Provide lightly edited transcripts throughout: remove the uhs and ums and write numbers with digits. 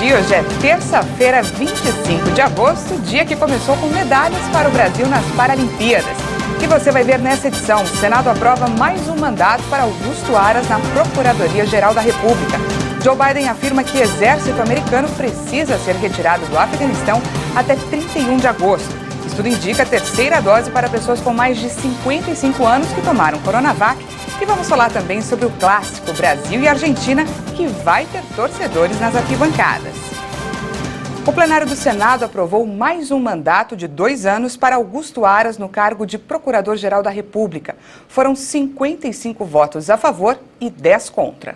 dia. Hoje é terça-feira, 25 de agosto, dia que começou com medalhas para o Brasil nas Paralimpíadas. E você vai ver nessa edição, o Senado aprova mais um mandato para Augusto Aras na Procuradoria-Geral da República. Joe Biden afirma que o exército americano precisa ser retirado do Afeganistão até 31 de agosto. Isso tudo indica a terceira dose para pessoas com mais de 55 anos que tomaram Coronavac. E vamos falar também sobre o clássico Brasil e Argentina, que vai ter torcedores nas arquibancadas. O plenário do Senado aprovou mais um mandato de 2 anos para Augusto Aras no cargo de Procurador-Geral da República. Foram 55 votos a favor e 10 contra.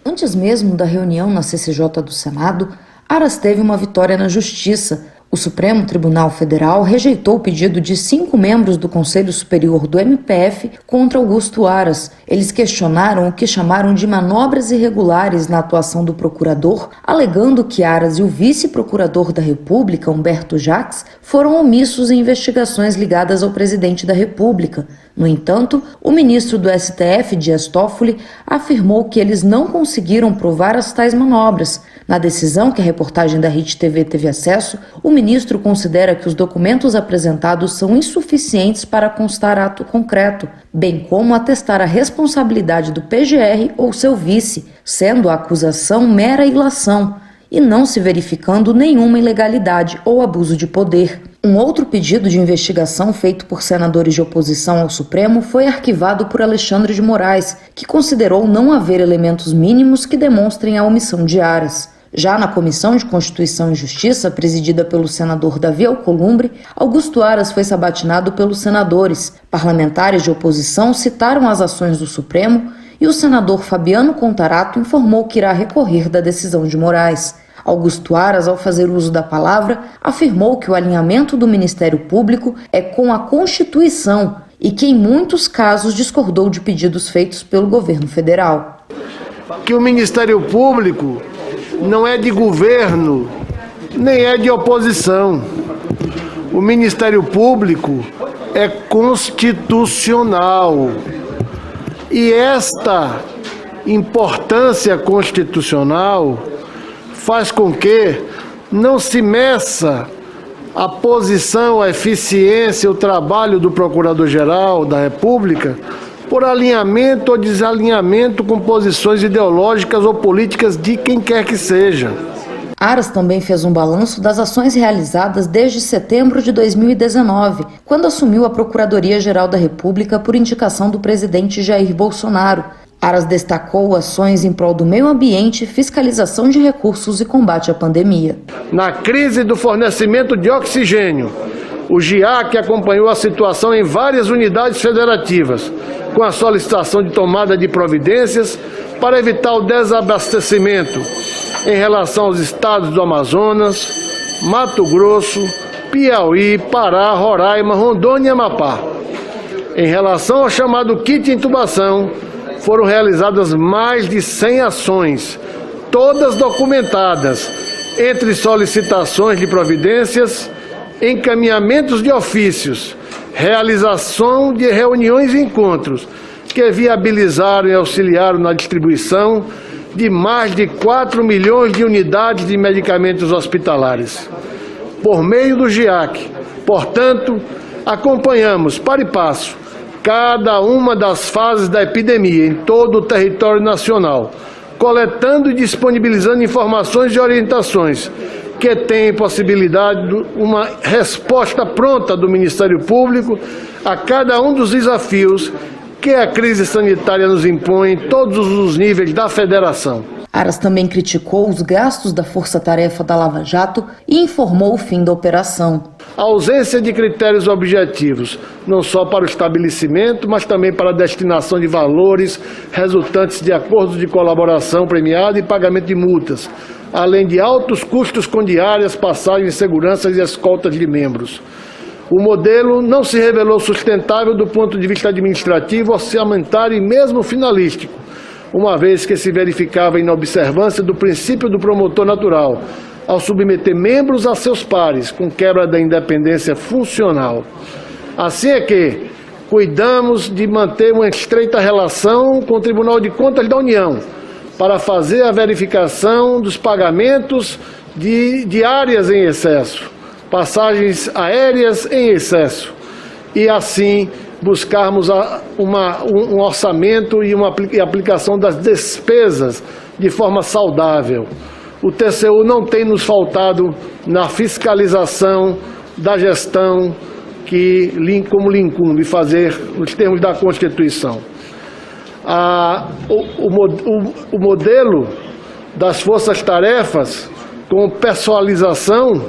Antes mesmo da reunião na CCJ do Senado, Aras teve uma vitória na Justiça. O Supremo Tribunal Federal rejeitou o pedido de 5 membros do Conselho Superior do MPF contra Augusto Aras. Eles questionaram o que chamaram de manobras irregulares na atuação do procurador, alegando que Aras e o vice-procurador da República, Humberto Jacques, foram omissos em investigações ligadas ao presidente da República. No entanto, o ministro do STF, Dias Toffoli, afirmou que eles não conseguiram provar as tais manobras. Na decisão que a reportagem da Rede TV teve acesso, o ministro considera que os documentos apresentados são insuficientes para constar ato concreto, bem como atestar a responsabilidade do PGR ou seu vice, sendo a acusação mera ilação, e não se verificando nenhuma ilegalidade ou abuso de poder. Um outro pedido de investigação feito por senadores de oposição ao Supremo foi arquivado por Alexandre de Moraes, que considerou não haver elementos mínimos que demonstrem a omissão de Aras. Já na Comissão de Constituição e Justiça, presidida pelo senador Davi Alcolumbre, Augusto Aras foi sabatinado pelos senadores. Parlamentares de oposição citaram as ações do Supremo e o senador Fabiano Contarato informou que irá recorrer da decisão de Moraes. Augusto Aras, ao fazer uso da palavra, afirmou que o alinhamento do Ministério Público é com a Constituição e que em muitos casos discordou de pedidos feitos pelo governo federal. Que o Ministério Público não é de governo, nem é de oposição. O Ministério Público é constitucional. E esta importância constitucional faz com que não se meça a posição, a eficiência, o trabalho do Procurador-Geral da República por alinhamento ou desalinhamento com posições ideológicas ou políticas de quem quer que seja. Aras também fez um balanço das ações realizadas desde setembro de 2019, quando assumiu a Procuradoria-Geral da República por indicação do presidente Jair Bolsonaro. Aras destacou ações em prol do meio ambiente, fiscalização de recursos e combate à pandemia. Na crise do fornecimento de oxigênio, o GIAC acompanhou a situação em várias unidades federativas, com a solicitação de tomada de providências para evitar o desabastecimento em relação aos estados do Amazonas, Mato Grosso, Piauí, Pará, Roraima, Rondônia e Amapá. Em relação ao chamado kit intubação, foram realizadas mais de 100 ações, todas documentadas, entre solicitações de providências, encaminhamentos de ofícios, realização de reuniões e encontros, que viabilizaram e auxiliaram na distribuição de mais de 4 milhões de unidades de medicamentos hospitalares. Por meio do GIAC, portanto, acompanhamos, para e passo, cada uma das fases da epidemia em todo o território nacional, coletando e disponibilizando informações e orientações que tem possibilidade de uma resposta pronta do Ministério Público a cada um dos desafios que a crise sanitária nos impõe em todos os níveis da federação. Aras também criticou os gastos da força-tarefa da Lava Jato e informou o fim da operação. A ausência de critérios objetivos, não só para o estabelecimento, mas também para a destinação de valores resultantes de acordos de colaboração premiada e pagamento de multas, além de altos custos com diárias, passagens, seguranças e escoltas de membros. O modelo não se revelou sustentável do ponto de vista administrativo, orçamentário e mesmo finalístico, uma vez que se verificava a inobservância do princípio do promotor natural, ao submeter membros a seus pares, com quebra da independência funcional. Assim é que cuidamos de manter uma estreita relação com o Tribunal de Contas da União, para fazer a verificação dos pagamentos de diárias em excesso, passagens aéreas em excesso, e assim buscarmos um orçamento e aplicação das despesas de forma saudável. O TCU não tem nos faltado na fiscalização da gestão como lhe incumbe fazer nos termos da Constituição. O modelo das forças-tarefas com personalização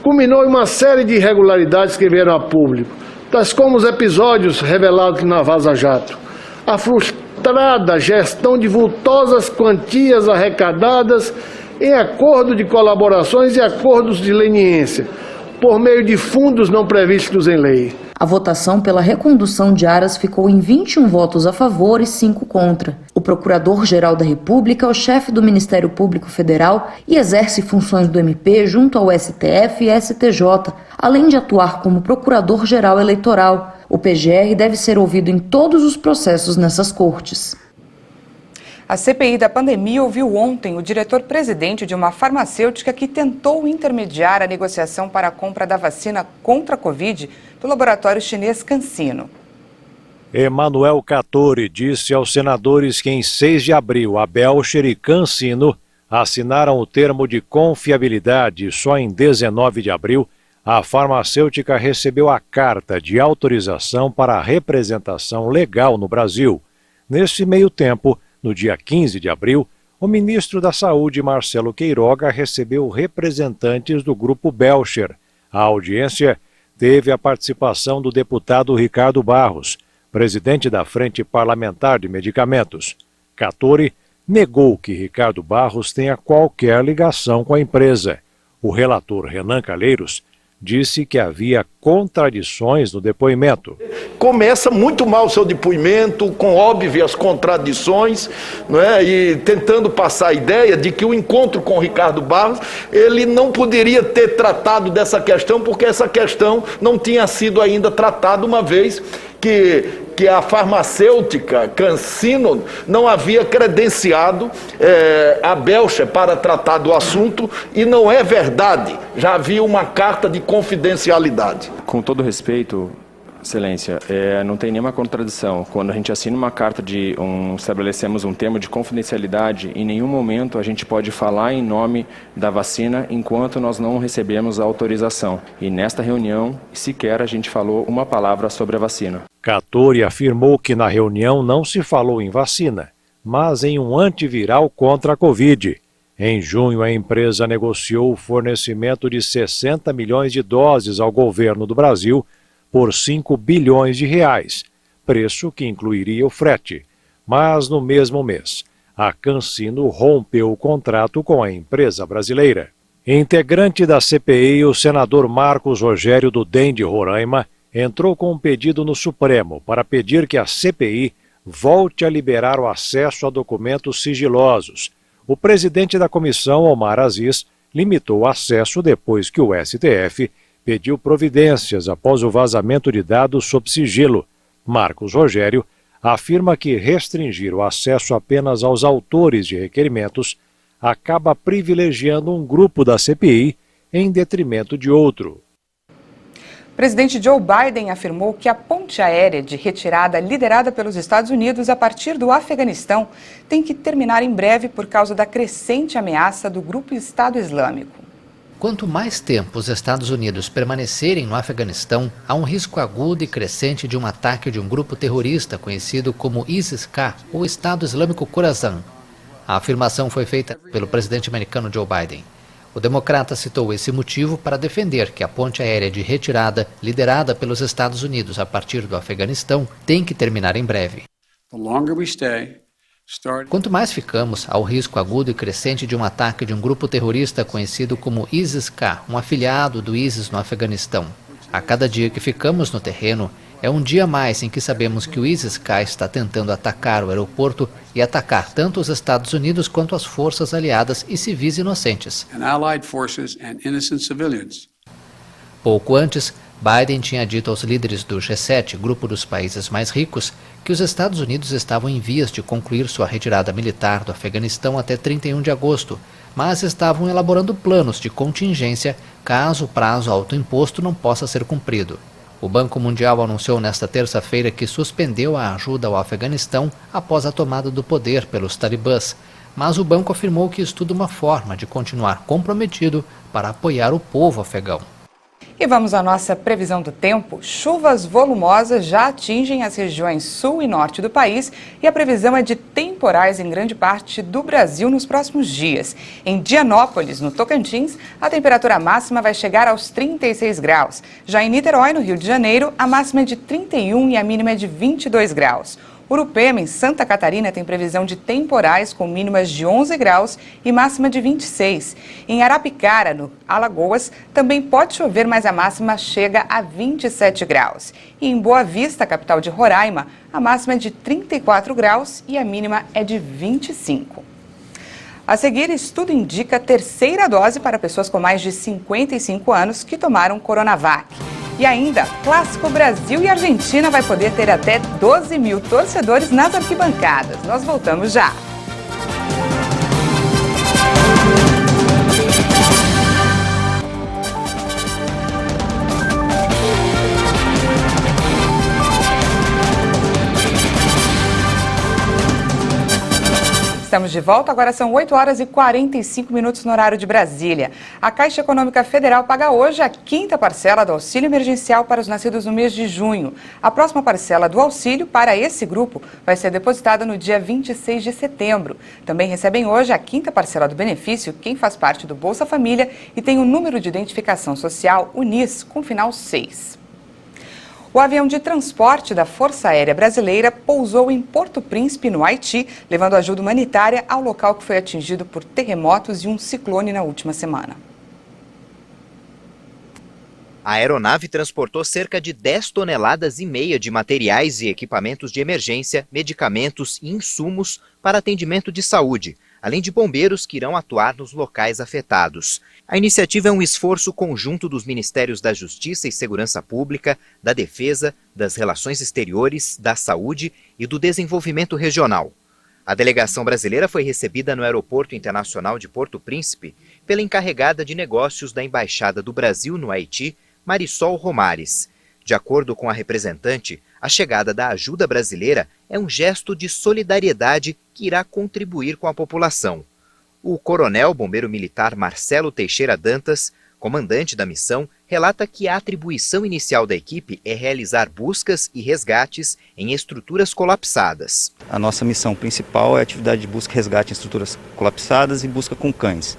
culminou em uma série de irregularidades que vieram a público, tais como os episódios revelados na Vaza Jato, a frustrada gestão de vultosas quantias arrecadadas em acordo de colaborações e acordos de leniência, por meio de fundos não previstos em lei. A votação pela recondução de Aras ficou em 21 votos a favor e 5 contra. O Procurador-Geral da República é o chefe do Ministério Público Federal e exerce funções do MP junto ao STF e STJ, além de atuar como Procurador-Geral Eleitoral. O PGR deve ser ouvido em todos os processos nessas cortes. A CPI da pandemia ouviu ontem o diretor-presidente de uma farmacêutica que tentou intermediar a negociação para a compra da vacina contra a Covid do laboratório chinês CanSino. Emanuel Cattori disse aos senadores que em 6 de abril a Belcher e CanSino assinaram o termo de confiabilidade e só em 19 de abril a farmacêutica recebeu a carta de autorização para a representação legal no Brasil. Nesse meio tempo, no dia 15 de abril, o ministro da Saúde, Marcelo Queiroga, recebeu representantes do Grupo Belcher. A audiência teve a participação do deputado Ricardo Barros, presidente da Frente Parlamentar de Medicamentos. Cattori negou que Ricardo Barros tenha qualquer ligação com a empresa. O relator Renan Calheiros disse que havia contradições no depoimento. Começa muito mal o seu depoimento, com óbvias contradições, não é? E tentando passar a ideia de que o encontro com o Ricardo Barros, ele não poderia ter tratado dessa questão, porque essa questão não tinha sido ainda tratada, uma vez que a farmacêutica CanSino não havia credenciado a Belcher para tratar do assunto, e não é verdade, já havia uma carta de confidencialidade. Com todo respeito, Excelência, não tem nenhuma contradição. Quando a gente assina uma carta estabelecemos um termo de confidencialidade, em nenhum momento a gente pode falar em nome da vacina enquanto nós não recebemos a autorização. E nesta reunião, sequer a gente falou uma palavra sobre a vacina. Cattori afirmou que na reunião não se falou em vacina, mas em um antiviral contra a Covid. Em junho, a empresa negociou o fornecimento de 60 milhões de doses ao governo do Brasil por 5 bilhões de reais, preço que incluiria o frete. Mas no mesmo mês, a CanSino rompeu o contrato com a empresa brasileira. Integrante da CPI, o senador Marcos Rogério do DEM de Roraima entrou com um pedido no Supremo para pedir que a CPI volte a liberar o acesso a documentos sigilosos. O presidente da comissão, Omar Aziz, limitou o acesso depois que o STF pediu providências após o vazamento de dados sob sigilo. Marcos Rogério afirma que restringir o acesso apenas aos autores de requerimentos acaba privilegiando um grupo da CPI em detrimento de outro. O presidente Joe Biden afirmou que a ponte aérea de retirada liderada pelos Estados Unidos a partir do Afeganistão tem que terminar em breve por causa da crescente ameaça do grupo Estado Islâmico. Quanto mais tempo os Estados Unidos permanecerem no Afeganistão, há um risco agudo e crescente de um ataque de um grupo terrorista conhecido como ISIS-K, ou Estado Islâmico Khorasan. A afirmação foi feita pelo presidente americano Joe Biden. O democrata citou esse motivo para defender que a ponte aérea de retirada, liderada pelos Estados Unidos a partir do Afeganistão, tem que terminar em breve. Quanto mais ficamos ao risco agudo e crescente de um ataque de um grupo terrorista conhecido como ISIS-K, um afiliado do ISIS no Afeganistão. A cada dia que ficamos no terreno, é um dia a mais em que sabemos que o ISIS-K está tentando atacar o aeroporto e atacar tanto os Estados Unidos quanto as forças aliadas e civis inocentes. Pouco antes, Biden tinha dito aos líderes do G7, grupo dos países mais ricos, que os Estados Unidos estavam em vias de concluir sua retirada militar do Afeganistão até 31 de agosto, mas estavam elaborando planos de contingência caso o prazo autoimposto não possa ser cumprido. O Banco Mundial anunciou nesta terça-feira que suspendeu a ajuda ao Afeganistão após a tomada do poder pelos talibãs, mas o banco afirmou que estuda uma forma de continuar comprometido para apoiar o povo afegão. E vamos à nossa previsão do tempo. Chuvas volumosas já atingem as regiões sul e norte do país e a previsão é de temporais em grande parte do Brasil nos próximos dias. Em Dianópolis, no Tocantins, a temperatura máxima vai chegar aos 36 graus. Já em Niterói, no Rio de Janeiro, a máxima é de 31 e a mínima é de 22 graus. Urupema, em Santa Catarina, tem previsão de temporais com mínimas de 11 graus e máxima de 26. Em Arapicara, no Alagoas, também pode chover, mas a máxima chega a 27 graus. E em Boa Vista, capital de Roraima, a máxima é de 34 graus e a mínima é de 25. A seguir, estudo indica a terceira dose para pessoas com mais de 55 anos que tomaram Coronavac. E ainda, Clássico Brasil e Argentina vai poder ter até 12 mil torcedores nas arquibancadas. Nós voltamos já. Estamos de volta, agora são 8 horas e 45 minutos no horário de Brasília. A Caixa Econômica Federal paga hoje a 5ª parcela do auxílio emergencial para os nascidos no mês de junho. A próxima parcela do auxílio para esse grupo vai ser depositada no dia 26 de setembro. Também recebem hoje a 5ª parcela do benefício quem faz parte do Bolsa Família e tem o número de identificação social UNIS com final 6. O avião de transporte da Força Aérea Brasileira pousou em Porto Príncipe, no Haiti, levando ajuda humanitária ao local que foi atingido por terremotos e um ciclone na última semana. A aeronave transportou cerca de 10,5 toneladas de materiais e equipamentos de emergência, medicamentos e insumos para atendimento de saúde, além de bombeiros que irão atuar nos locais afetados. A iniciativa é um esforço conjunto dos Ministérios da Justiça e Segurança Pública, da Defesa, das Relações Exteriores, da Saúde e do Desenvolvimento Regional. A delegação brasileira foi recebida no Aeroporto Internacional de Porto Príncipe pela encarregada de negócios da Embaixada do Brasil no Haiti, Marisol Romares. De acordo com a representante, a chegada da ajuda brasileira é um gesto de solidariedade que irá contribuir com a população. O coronel bombeiro militar Marcelo Teixeira Dantas, comandante da missão, relata que a atribuição inicial da equipe é realizar buscas e resgates em estruturas colapsadas. A nossa missão principal é a atividade de busca e resgate em estruturas colapsadas e busca com cães.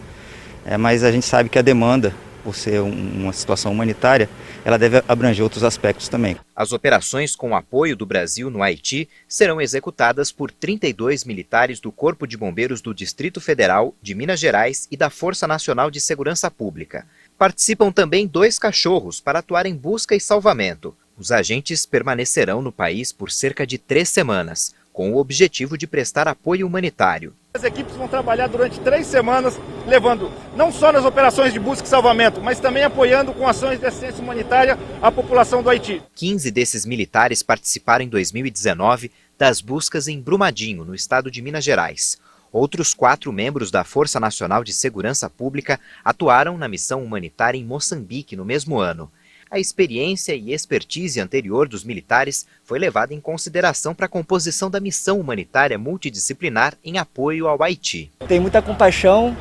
Mas a gente sabe que a demanda, por ser uma situação humanitária, ela deve abranger outros aspectos também. As operações com o apoio do Brasil no Haiti serão executadas por 32 militares do Corpo de Bombeiros do Distrito Federal, de Minas Gerais e da Força Nacional de Segurança Pública. Participam também 2 cachorros para atuar em busca e salvamento. Os agentes permanecerão no país por cerca de 3 semanas, com o objetivo de prestar apoio humanitário. As equipes vão trabalhar durante 3 semanas, levando não só nas operações de busca e salvamento, mas também apoiando com ações de assistência humanitária a população do Haiti. 15 desses militares participaram em 2019 das buscas em Brumadinho, no estado de Minas Gerais. Outros 4 membros da Força Nacional de Segurança Pública atuaram na missão humanitária em Moçambique no mesmo ano. A experiência e expertise anterior dos militares foi levada em consideração para a composição da missão humanitária multidisciplinar em apoio ao Haiti. Tem muita compaixão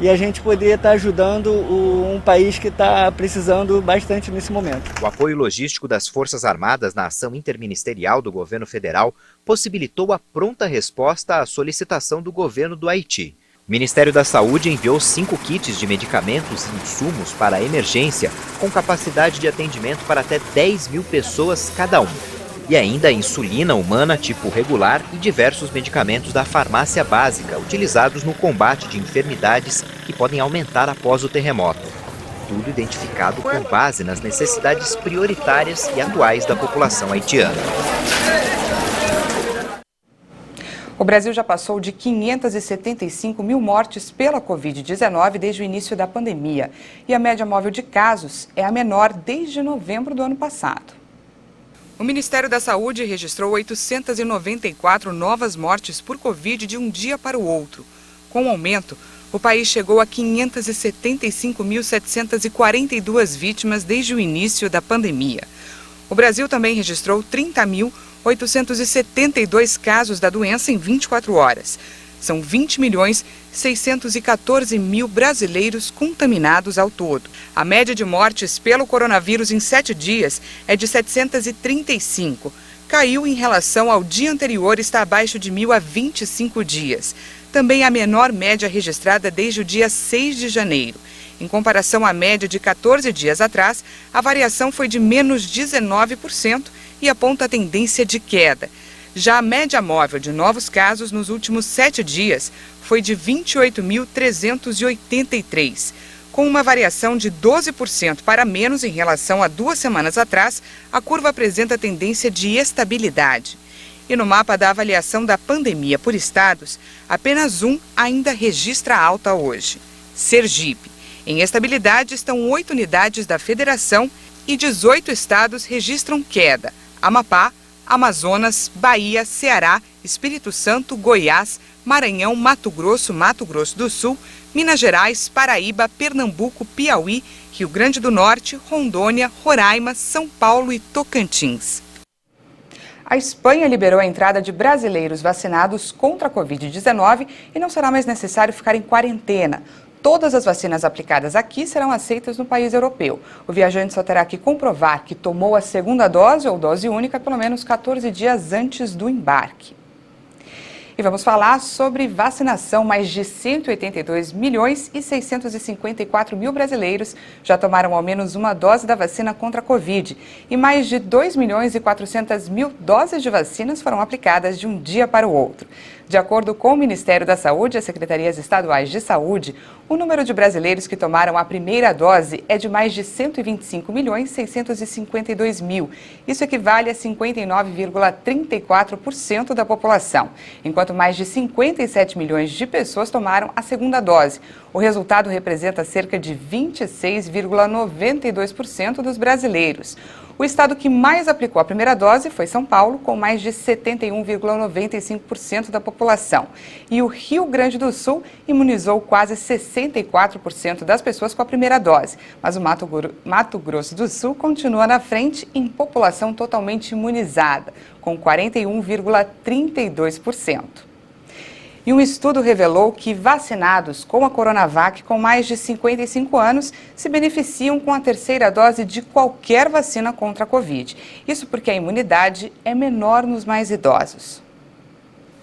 e a gente poder estar ajudando um país que está precisando bastante nesse momento. O apoio logístico das Forças Armadas na ação interministerial do governo federal possibilitou a pronta resposta à solicitação do governo do Haiti. O Ministério da Saúde enviou 5 kits de medicamentos e insumos para a emergência, com capacidade de atendimento para até 10 mil pessoas cada um. E ainda insulina humana tipo regular e diversos medicamentos da farmácia básica, utilizados no combate de enfermidades que podem aumentar após o terremoto. Tudo identificado com base nas necessidades prioritárias e atuais da população haitiana. O Brasil já passou de 575 mil mortes pela Covid-19 desde o início da pandemia. E a média móvel de casos é a menor desde novembro do ano passado. O Ministério da Saúde registrou 894 novas mortes por Covid de um dia para o outro. Com o aumento, o país chegou a 575.742 vítimas desde o início da pandemia. O Brasil também registrou 30.872 casos da doença em 24 horas. São 20.614.000 brasileiros contaminados ao todo. A média de mortes pelo coronavírus em 7 dias é de 735. Caiu em relação ao dia anterior e está abaixo de 1.000 há 25 dias. Também a menor média registrada desde o dia 6 de janeiro. Em comparação à média de 14 dias atrás, a variação foi de menos 19% e aponta a tendência de queda. Já a média móvel de novos casos nos últimos 7 dias foi de 28.383. Com uma variação de 12% para menos em relação a 2 semanas atrás, a curva apresenta tendência de estabilidade. E no mapa da avaliação da pandemia por estados, apenas um ainda registra alta hoje: Sergipe. Em estabilidade estão 8 unidades da federação e 18 estados registram queda: Amapá, Amazonas, Bahia, Ceará, Espírito Santo, Goiás, Maranhão, Mato Grosso do Sul, Minas Gerais, Paraíba, Pernambuco, Piauí, Rio Grande do Norte, Rondônia, Roraima, São Paulo e Tocantins. A Espanha liberou a entrada de brasileiros vacinados contra a Covid-19 e não será mais necessário ficar em quarentena. Todas as vacinas aplicadas aqui serão aceitas no país europeu. O viajante só terá que comprovar que tomou a segunda dose ou dose única pelo menos 14 dias antes do embarque. E vamos falar sobre vacinação. Mais de 182.654.000 brasileiros já tomaram ao menos uma dose da vacina contra a Covid. E mais de 2.400.000 doses de vacinas foram aplicadas de um dia para o outro. De acordo com o Ministério da Saúde e as Secretarias Estaduais de Saúde, o número de brasileiros que tomaram a primeira dose é de mais de 125.652.000. Isso equivale a 59,34% da população, enquanto mais de 57 milhões de pessoas tomaram a segunda dose. O resultado representa cerca de 26,92% dos brasileiros. O estado que mais aplicou a primeira dose foi São Paulo, com mais de 71,95% da população. E o Rio Grande do Sul imunizou quase 64% das pessoas com a primeira dose. Mas o Mato Grosso do Sul continua na frente em população totalmente imunizada, com 41,32%. E um estudo revelou que vacinados com a Coronavac com mais de 55 anos se beneficiam com a terceira dose de qualquer vacina contra a Covid. Isso porque a imunidade é menor nos mais idosos.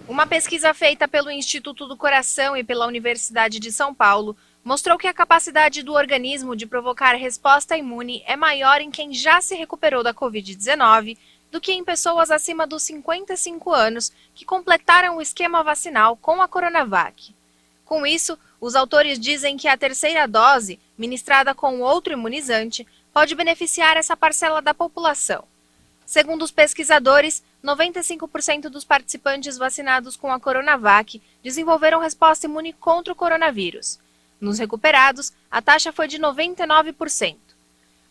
Uma pesquisa feita pelo Instituto do Coração e pela Universidade de São Paulo mostrou que a capacidade do organismo de provocar resposta imune é maior em quem já se recuperou da Covid-19 do que em pessoas acima dos 55 anos que completaram o esquema vacinal com a Coronavac. Com isso, os autores dizem que a terceira dose, ministrada com outro imunizante, pode beneficiar essa parcela da população. Segundo os pesquisadores, 95% dos participantes vacinados com a Coronavac desenvolveram resposta imune contra o coronavírus. Nos recuperados, a taxa foi de 99%.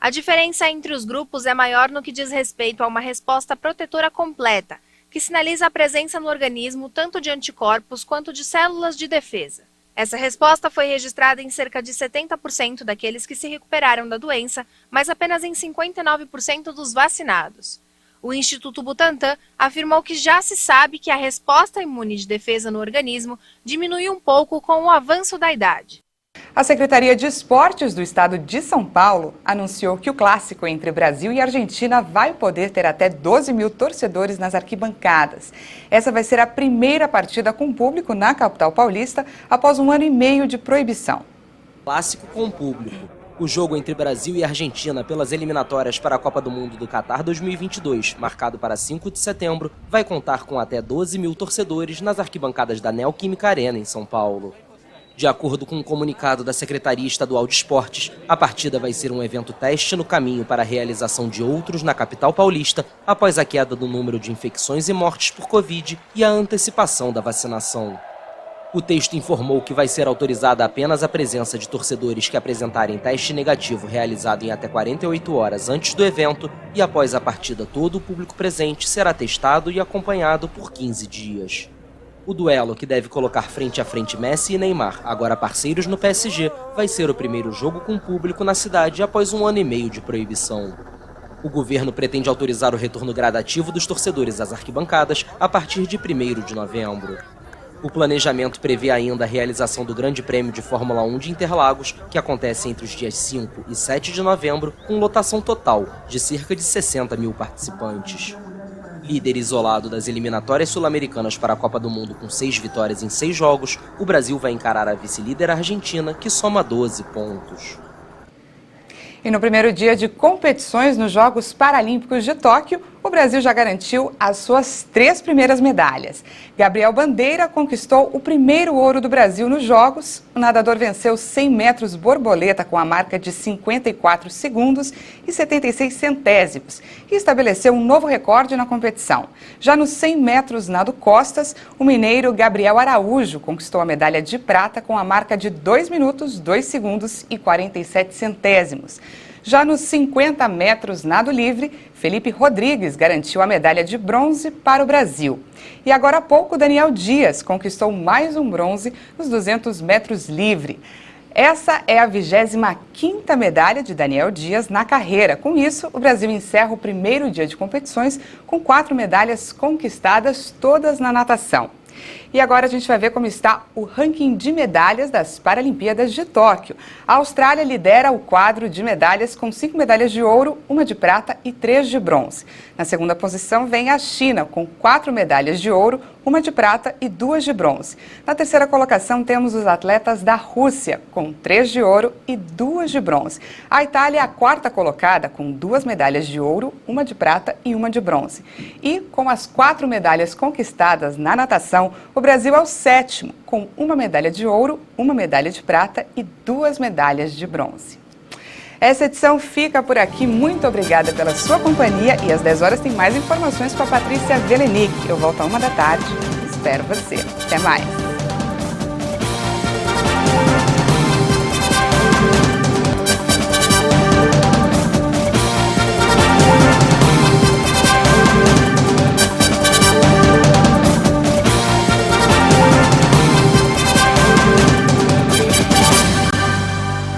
A diferença entre os grupos é maior no que diz respeito a uma resposta protetora completa, que sinaliza a presença no organismo tanto de anticorpos quanto de células de defesa. Essa resposta foi registrada em cerca de 70% daqueles que se recuperaram da doença, mas apenas em 59% dos vacinados. O Instituto Butantan afirmou que já se sabe que a resposta imune de defesa no organismo diminui um pouco com o avanço da idade. A Secretaria de Esportes do Estado de São Paulo anunciou que o clássico entre Brasil e Argentina vai poder ter até 12 mil torcedores nas arquibancadas. Essa vai ser a primeira partida com público na capital paulista após 1 ano e meio de proibição. Clássico com público. O jogo entre Brasil e Argentina pelas eliminatórias para a Copa do Mundo do Catar 2022, marcado para 5 de setembro, vai contar com até 12 mil torcedores nas arquibancadas da Neoquímica Arena, em São Paulo. De acordo com um comunicado da Secretaria Estadual de Esportes, a partida vai ser um evento teste no caminho para a realização de outros na capital paulista, após a queda do número de infecções e mortes por Covid e a antecipação da vacinação. O texto informou que vai ser autorizada apenas a presença de torcedores que apresentarem teste negativo realizado em até 48 horas antes do evento e após a partida todo o público presente será testado e acompanhado por 15 dias. O duelo, que deve colocar frente a frente Messi e Neymar, agora parceiros no PSG, vai ser o primeiro jogo com público na cidade após 1 ano e meio de proibição. O governo pretende autorizar o retorno gradativo dos torcedores às arquibancadas a partir de 1º de novembro. O planejamento prevê ainda a realização do Grande Prêmio de Fórmula 1 de Interlagos, que acontece entre os dias 5 e 7 de novembro, com lotação total de cerca de 60 mil participantes. Líder isolado das eliminatórias sul-americanas para a Copa do Mundo com 6 vitórias em 6 jogos, o Brasil vai encarar a vice-líder Argentina, que soma 12 pontos. E no primeiro dia de competições nos Jogos Paralímpicos de Tóquio, o Brasil já garantiu as suas 3 primeiras medalhas. Gabriel Bandeira conquistou o primeiro ouro do Brasil nos Jogos. O nadador venceu 100 metros borboleta com a marca de 54 segundos e 76 centésimos e estabeleceu um novo recorde na competição. Já nos 100 metros nado costas, o mineiro Gabriel Araújo conquistou a medalha de prata com a marca de 2 minutos, 2 segundos e 47 centésimos. Já nos 50 metros nado livre, Felipe Rodrigues garantiu a medalha de bronze para o Brasil. E agora há pouco, Daniel Dias conquistou mais um bronze nos 200 metros livre. Essa é a 25ª medalha de Daniel Dias na carreira. Com isso, o Brasil encerra o primeiro dia de competições com 4 medalhas conquistadas, todas na natação. E agora a gente vai ver como está o ranking de medalhas das Paralimpíadas de Tóquio. A Austrália lidera o quadro de medalhas com 5 medalhas de ouro, 1 de prata e 3 de bronze. Na segunda posição vem a China, com 4 medalhas de ouro, 1 de prata e 2 de bronze. Na terceira colocação temos os atletas da Rússia, com 3 de ouro e 2 de bronze. A Itália é a 4ª colocada, com 2 medalhas de ouro, 1 de prata e 1 de bronze. E com as 4 medalhas conquistadas na natação, o Brasil é o 7º, com 1 medalha de ouro, 1 medalha de prata e 2 medalhas de bronze. Essa edição fica por aqui. Muito obrigada pela sua companhia e às 10 horas tem mais informações com a Patrícia Velenic. Eu volto à 1 da tarde. Espero você. Até mais.